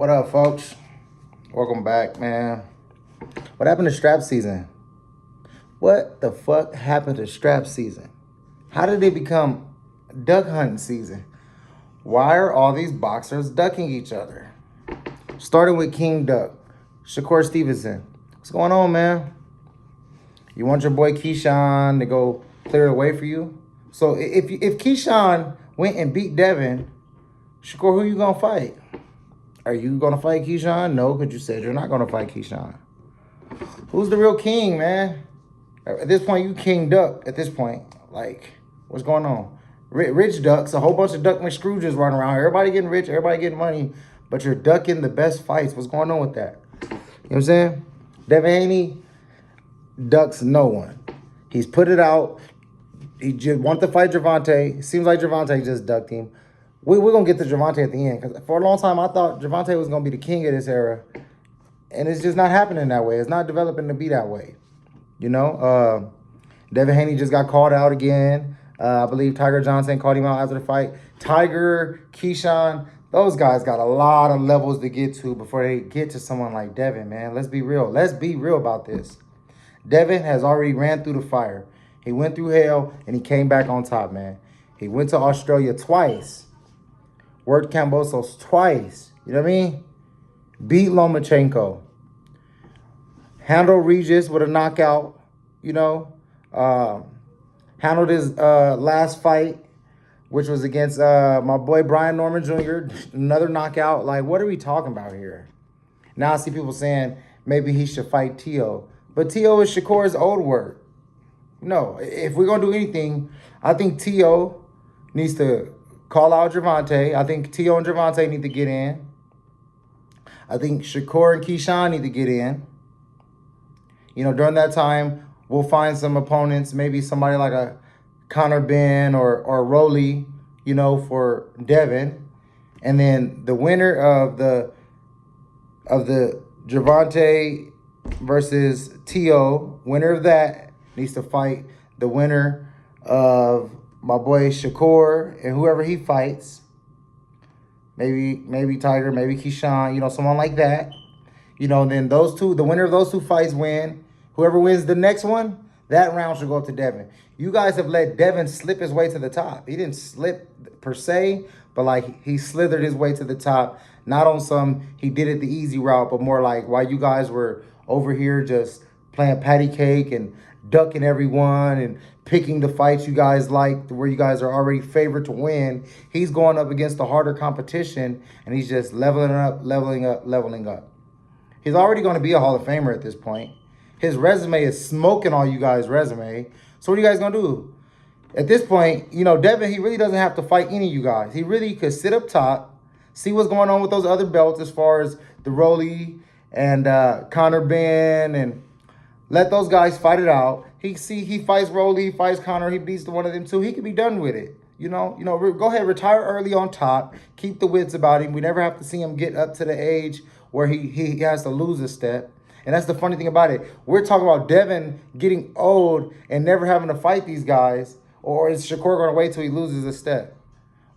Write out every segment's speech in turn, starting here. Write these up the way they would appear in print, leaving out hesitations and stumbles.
What up, folks? Welcome back, man. What happened to strap season? What the fuck happened to strap season? How did it become duck hunting season? Why are all these boxers ducking each other? Starting with King Duck, Shakur Stevenson. What's going on, man? You want your boy Keyshawn to go clear the way for you? So if Keyshawn went and beat Devin, Shakur, who you gonna fight? Are you gonna fight Keyshawn? No, because you said you're not gonna fight Keyshawn. Who's the real king, man? At this point, you King Duck. At this point, like, what's going on? Rich ducks, a whole bunch of Duck McScrooges running around. Everybody getting rich, everybody getting money, but you're ducking the best fights. What's going on with that? You know what I'm saying? Devin Haney ducks no one. He's put it out. He just wanted to fight Gervonta. Seems like Gervonta just ducked him. We're going to get to Gervonta at the end, because for a long time I thought Gervonta was going to be the king of this era, and it's just not happening that way. It's not developing to be that way. You know, Devin Haney just got called out again. I believe Tiger Johnson called him out after the fight. Tiger, Keyshawn, those guys got a lot of levels to get to before they get to someone like Devin, man. Let's be real. Let's be real about this. Devin has already ran through the fire. He went through hell, and he came back on top, man. He went to Australia twice. Worked Kambosos twice. You know what I mean? Beat Lomachenko. Handled Regis with a knockout, you know. Handled his last fight, which was against my boy Brian Norman Jr., another knockout. Like, what are we talking about here? Now I see people saying maybe he should fight Tio. But Tio is Shakur's old work. No, if we're going to do anything, I think Tio needs to call out Gervonta. I think Tio and Gervonta need to get in. I think Shakur and Keyshawn need to get in. You know, during that time, we'll find some opponents, maybe somebody like a Conor Ben or Rolly, you know, for Devin. And then the winner of the Gervonta versus Tio, winner of that needs to fight the winner of my boy Shakur and whoever he fights. Maybe Tiger, maybe Keyshawn, you know, someone like that. You know, then those two, the winner of those two fights win. Whoever wins the next one, that round should go up to Devin. You guys have let Devin slip his way to the top. He didn't slip per se, but like he slithered his way to the top. Not on some, he did it the easy route, but more like while you guys were over here just playing patty cake and ducking everyone and picking the fights you guys like, where you guys are already favored to win. He's going up against the harder competition, and he's just leveling up. He's already going to be a Hall of Famer at this point. His resume is smoking all you guys' resume. So what are you guys going to do? At this point, you know, Devin, he really doesn't have to fight any of you guys. He really could sit up top, see what's going on with those other belts as far as the Rolly and Conor Ben, and let those guys fight it out. He fights Rolly, he fights Conor, he beats the one of them too. He could be done with it. You know, go ahead, retire early on top. Keep the wits about him. We never have to see him get up to the age where he has to lose a step. And that's the funny thing about it. We're talking about Devin getting old and never having to fight these guys. Or is Shakur going to wait till he loses a step?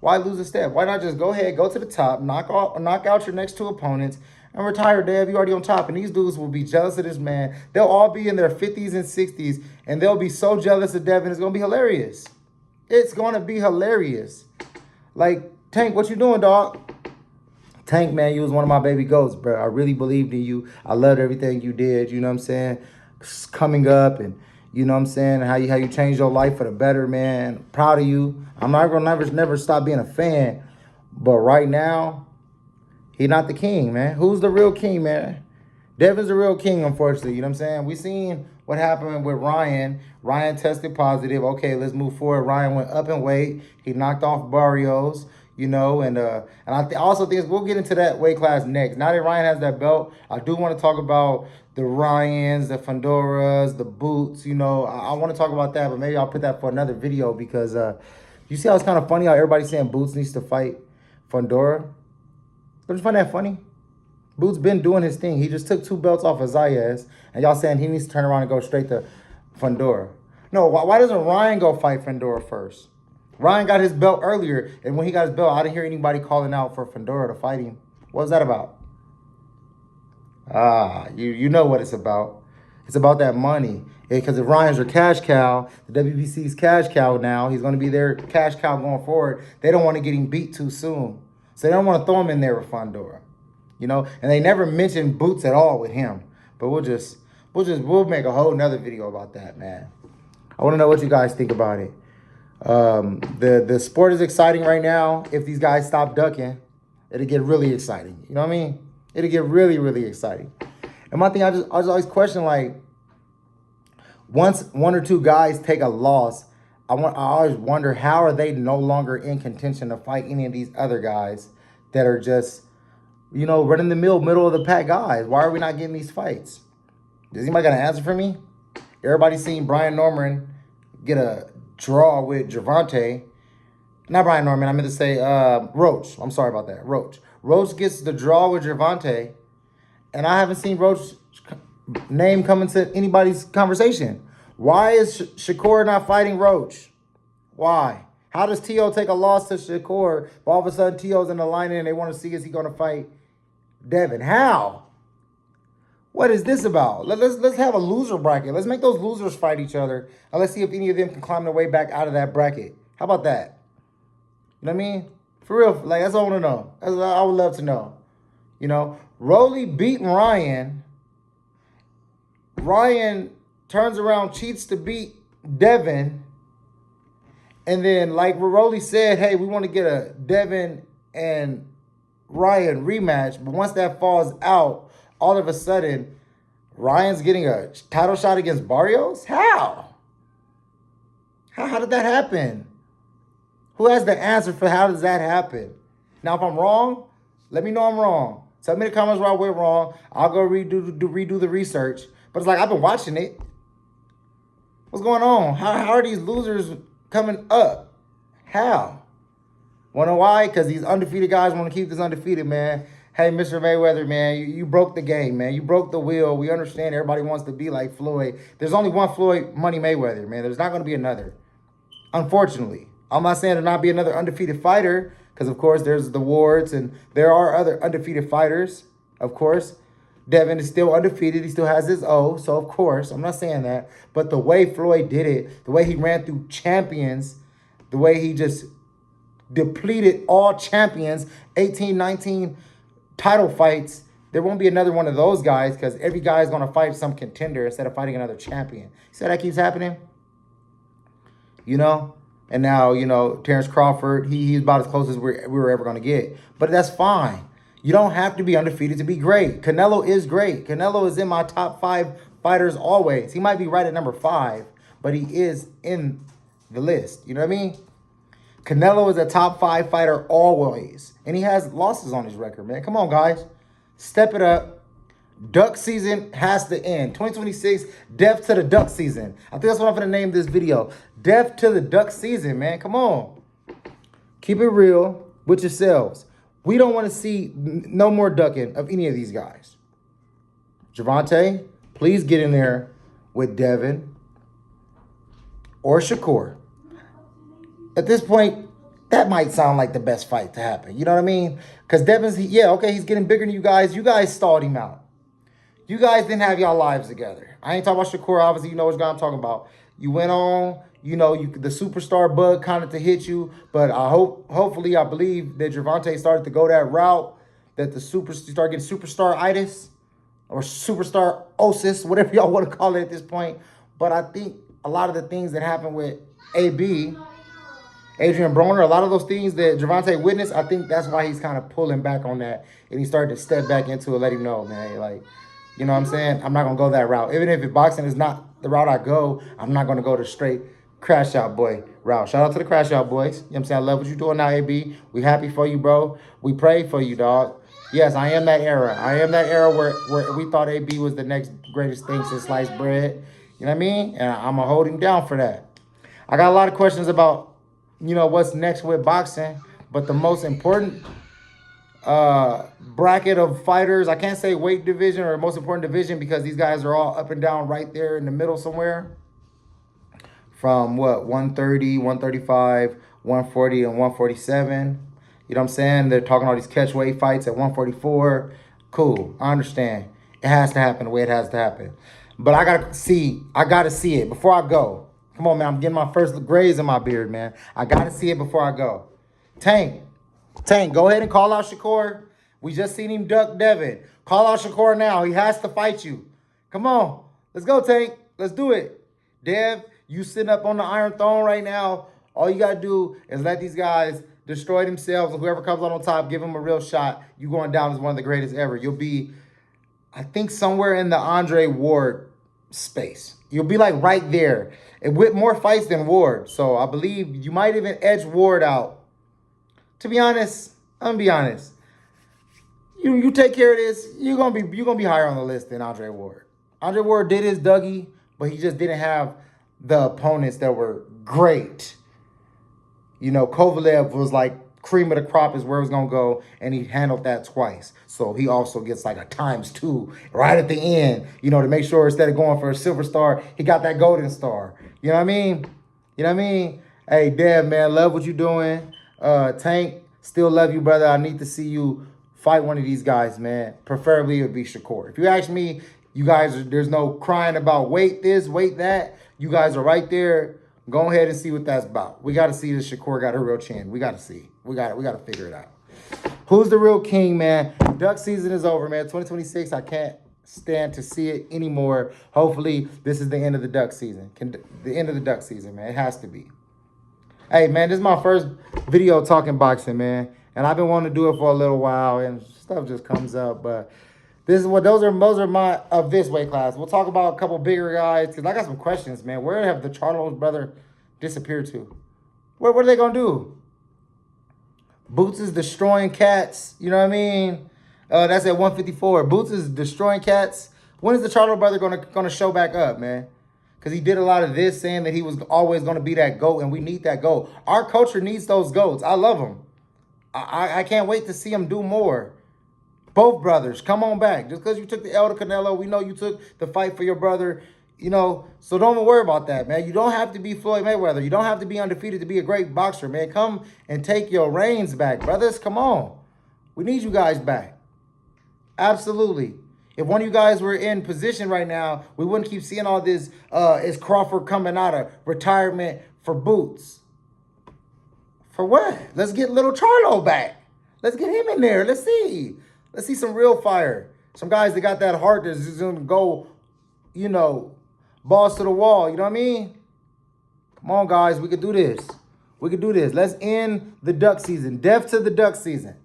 Why lose a step? Why not just go ahead, go to the top, knock out your next two opponents, and retire, Dev. You already on top. And these dudes will be jealous of this man. They'll all be in their 50s and 60s, and they'll be so jealous of Devin. It's going to be hilarious. It's going to be hilarious. Like, Tank, what you doing, dog? Tank, man, you was one of my baby goats, bro. I really believed in you. I loved everything you did, you know what I'm saying? Coming up, and you know what I'm saying, how you changed your life for the better, man. Proud of you. I'm not going to never stop being a fan. But right now, he's not the king, man. Who's the real king, man? Devin's the real king, unfortunately. You know what I'm saying? We seen what happened with Ryan. Ryan tested positive. Okay, let's move forward. Ryan went up in weight. He knocked off Barrios. You know, and I also think we'll get into that weight class next. Now that Ryan has that belt, I do want to talk about the Ryans, the Fondoras, the Boots. You know, I want to talk about that, but maybe I'll put that for another video because you see how it's kind of funny how everybody's saying Boots needs to fight Fondora? Don't you find that funny? Boots been doing his thing. He just took 2 belts off of Zayas, and y'all saying he needs to turn around and go straight to Fondora. No, why doesn't Ryan go fight Fondora first? Ryan got his belt earlier, and when he got his belt, I didn't hear anybody calling out for Fondora to fight him. What was that about? You know what it's about. It's about that money. Because if Ryan's your cash cow, the WBC's cash cow now, he's going to be their cash cow going forward. They don't want to get him beat too soon. So they don't want to throw him in there with Fondora. You know, and they never mentioned Boots at all with him. But we'll make a whole nother video about that, man. I want to know what you guys think about it. The sport is exciting right now. If these guys stop ducking, it'll get really exciting. You know what I mean? It'll get really, really exciting. And my thing, I just always question, like, once one or two guys take a loss, I always wonder, how are they no longer in contention to fight any of these other guys that are just, running the middle of the pack guys? Why are we not getting these fights? Is anybody got an answer for me? Everybody's seen Brian Norman get a draw with Gervonta. Not Brian Norman, I meant to say Roach. I'm sorry about that. Roach. Roach gets the draw with Gervonta, and I haven't seen Roach name come into anybody's conversation. Why is Shakur not fighting Roach? Why? How does T.O. take a loss to Shakur, but all of a sudden T.O.'s in the line and they want to see, is he going to fight Devin? How? What is this about? Let's have a loser bracket. Let's make those losers fight each other, and let's see if any of them can climb their way back out of that bracket. How about that? You know what I mean? For real, like, that's all I want to know. That's what I would love to know. Rolly beat Ryan. Ryan turns around, cheats to beat Devin. And then, like Rolly said, hey, we want to get a Devin and Ryan rematch. But once that falls out, all of a sudden, Ryan's getting a title shot against Barrios? How? How did that happen? Who has the answer for how does that happen? Now, if I'm wrong, let me know I'm wrong. Tell me in the comments where I went wrong. I'll go redo the research. But it's like, I've been watching it. What's going on? How are these losers coming up? How? Wanna know why? Because these undefeated guys want to keep this undefeated, man. Hey, Mr. Mayweather, man, you broke the game, man. You broke the wheel. We understand everybody wants to be like Floyd. There's only one Floyd Money Mayweather, man. There's not going to be another. Unfortunately. I'm not saying there'll not be another undefeated fighter, because, of course, there's the Wards, and there are other undefeated fighters, of course. Devin is still undefeated. He still has his O, so, of course, I'm not saying that. But the way Floyd did it, the way he ran through champions, the way he just depleted all champions, 18, 19 title fights, there won't be another one of those guys, because every guy is going to fight some contender instead of fighting another champion. See how that keeps happening? And now, Terrence Crawford, he's about as close as we were ever going to get. But that's fine. You don't have to be undefeated to be great. Canelo is great. Canelo is in my top 5 fighters always. He might be right at number 5, but he is in the list. You know what I mean? Canelo is a top 5 fighter always. And he has losses on his record, man. Come on, guys. Step it up. Duck season has to end. 2026, death to the duck season. I think that's what I'm going to name this video. Death to the duck season, man. Come on. Keep it real with yourselves. We don't want to see no more ducking of any of these guys. Gervonta, please get in there with Devin or Shakur. At this point, that might sound like the best fight to happen. You know what I mean? Because Devin's, he's getting bigger than you guys. You guys stalled him out. You guys didn't have y'all lives together. I ain't talking about Shakur. Obviously, you know what I'm talking about. You went on, the superstar bug kind of to hit you. But hopefully, I believe that Gervonta started to go that route, that you start getting superstar-itis or superstar-osis, whatever y'all want to call it at this point. But I think a lot of the things that happened with AB, Adrian Broner, a lot of those things that Gervonta witnessed, I think that's why he's kind of pulling back on that. And he started to step back into it, let him know, man, like, you know what I'm saying? I'm not going to go that route. Even if boxing is not the route I go, I'm not going to go the straight crash out boy route. Shout out to the crash out boys. You know what I'm saying? I love what you're doing now, AB. We happy for you, bro. We pray for you, dog. Yes, I am that era. I am that era where we thought AB was the next greatest thing since sliced bread. You know what I mean? And I'm going to hold him down for that. I got a lot of questions about, what's next with boxing. But the most important bracket of fighters, I can't say weight division or most important division, because these guys are all up and down right there in the middle somewhere, from 130, 135, 140, and 147. You know what I'm saying? They're talking all these catch weight fights at 144. Cool, I understand. It has to happen the way it has to happen. But I gotta see it before I go. Come on, man. I'm getting my first grays in my beard, man. I gotta see it before I go. Tank, go ahead and call out Shakur. We just seen him duck Devin. Call out Shakur now. He has to fight you. Come on. Let's go, Tank. Let's do it. Dev, you sitting up on the Iron Throne right now. All you got to do is let these guys destroy themselves. And whoever comes out on top, give them a real shot. You going down as one of the greatest ever. You'll be, I think, somewhere in the Andre Ward space. You'll be like right there. And with more fights than Ward. So I believe you might even edge Ward out. To be honest, I'm going to be honest. You take care of this, you're gonna be higher on the list than Andre Ward. Andre Ward did his Dougie, but he just didn't have the opponents that were great. You know, Kovalev was like cream of the crop is where it was gonna go, and he handled that twice. So he also gets like a ×2 right at the end, you know, to make sure instead of going for a silver star, he got that golden star. You know what I mean? You know what I mean? Hey, Dev, man, love what you're doing. Tank, still love you, brother. I need to see you fight one of these guys, man. Preferably it would be Shakur. If you ask me, you guys, there's no crying about weight this, weight that. You guys are right there. Go ahead and see what that's about. We got to see this Shakur got a real chin. We got to see. We got to figure it out. Who's the real king, man? Duck season is over, man. 2026, I can't stand to see it anymore. Hopefully, this is the end of the duck season. The end of the duck season, man. It has to be. Hey, man, this is my first video talking boxing, man. And I've been wanting to do it for a little while, and stuff just comes up. But this is what those are my of this weight class. We'll talk about a couple bigger guys because I got some questions, man. Where have the Charlo's brother disappeared to? What are they gonna do? Boots is destroying cats. You know what I mean? That's at 154. Boots is destroying cats. When is the Charlo brother gonna show back up, man? Because he did a lot of this, saying that he was always gonna be that GOAT, and we need that GOAT. Our culture needs those GOATs. I love them. I can't wait to see him do more. Both brothers, come on back. Just because you took the L to Canelo, we know you took the fight for your brother, you know. So don't worry about that, man. You don't have to be Floyd Mayweather. You don't have to be undefeated to be a great boxer, man. Come and take your reins back, brothers. Come on. We need you guys back. Absolutely. If one of you guys were in position right now, we wouldn't keep seeing all this, is Crawford coming out of retirement for Boots? For what? Let's get little Charlo back. Let's get him in there. Let's see. Let's see some real fire. Some guys that got that heart that's just going to go, you know, balls to the wall. You know what I mean? Come on, guys. We could do this. We could do this. Let's end the duck season. Death to the duck season.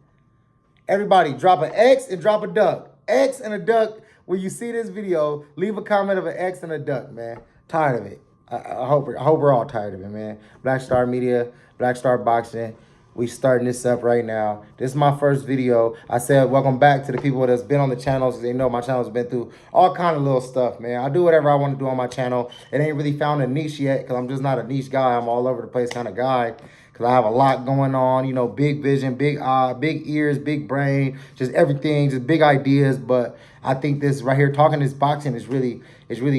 Everybody, drop an X and drop a duck. X and a duck. When you see this video, leave a comment of an X and a duck, man. Tired of it. I hope we're all tired of it, man. BlackStar Media, BlackStar Boxing. We starting this up right now. This is my first video. I said welcome back to the people that's been on the channel, so they know my channel's been through all kind of little stuff, man. I do whatever I want to do on my channel. It ain't really found a niche yet because I'm just not a niche guy. I'm all over the place kind of guy because I have a lot going on. You know, big vision, big eye, big ears, big brain, just everything, just big ideas. But I think this right here, talking this boxing is really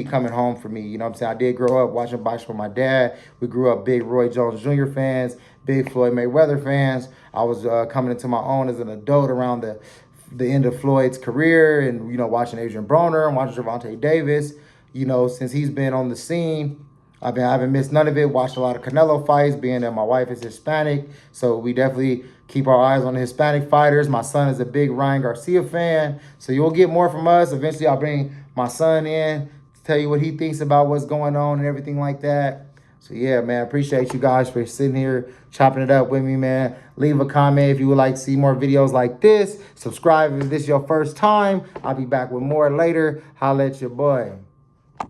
coming home for me. You know what I'm saying? I did grow up watching boxing with my dad. We grew up big Roy Jones Jr. fans, big Floyd Mayweather fans. I was coming into my own as an adult around the end of Floyd's career and, you know, watching Adrian Broner and watching Gervonta Davis. You know, since he's been on the scene, I haven't missed none of it. Watched a lot of Canelo fights, being that my wife is Hispanic. So we definitely keep our eyes on the Hispanic fighters. My son is a big Ryan Garcia fan. So you'll get more from us. Eventually, I'll bring my son in to tell you what he thinks about what's going on and everything like that. So, yeah, man, appreciate you guys for sitting here, chopping it up with me, man. Leave a comment if you would like to see more videos like this. Subscribe if this is your first time. I'll be back with more later. Holla at your boy.